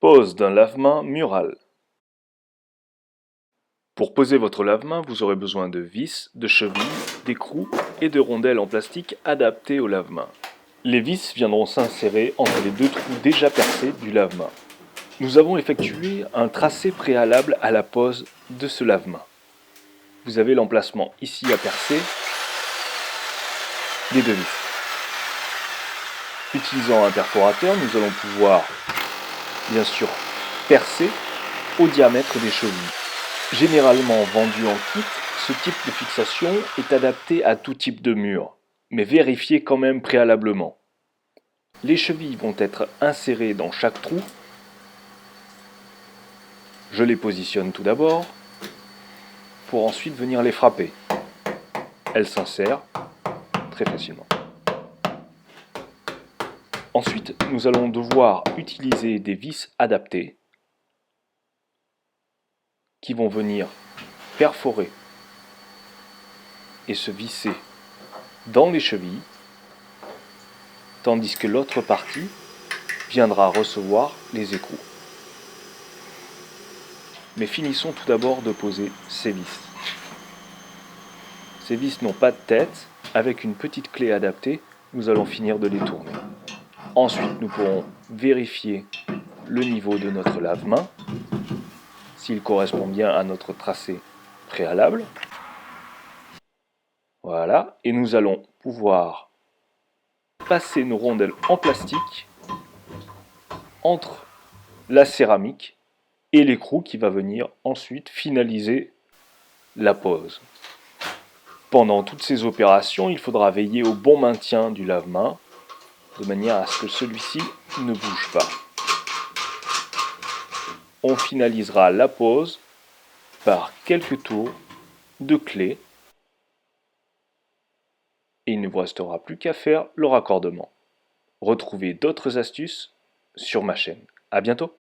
Pose d'un lave-main mural. Pour poser votre lave-main, vous aurez besoin de vis, de chevilles, d'écrous et de rondelles en plastique adaptées au lave-main. Les vis viendront s'insérer entre les deux trous déjà percés du lave-main. Nous avons effectué un tracé préalable à la pose de ce lave-main. Vous avez l'emplacement ici à percer des deux vis. Utilisant un perforateur, nous allons pouvoir, bien sûr, percer au diamètre des chevilles. Généralement vendu en kit, ce type de fixation est adapté à tout type de mur, mais vérifiez quand même préalablement. Les chevilles vont être insérées dans chaque trou. Je les positionne tout d'abord, pour ensuite venir les frapper. Elles s'insèrent très facilement. Ensuite, nous allons devoir utiliser des vis adaptées qui vont venir perforer et se visser dans les chevilles, tandis que l'autre partie viendra recevoir les écrous. Mais finissons tout d'abord de poser ces vis. Ces vis n'ont pas de tête. Avec une petite clé adaptée, nous allons finir de les tourner. Ensuite, nous pourrons vérifier le niveau de notre lave-main, s'il correspond bien à notre tracé préalable. Voilà, et nous allons pouvoir passer nos rondelles en plastique entre la céramique et l'écrou qui va venir ensuite finaliser la pose. Pendant toutes ces opérations, il faudra veiller au bon maintien du lave-main, de manière à ce que celui-ci ne bouge pas. On finalisera la pose par quelques tours de clé et il ne vous restera plus qu'à faire le raccordement. Retrouvez d'autres astuces sur ma chaîne. À bientôt!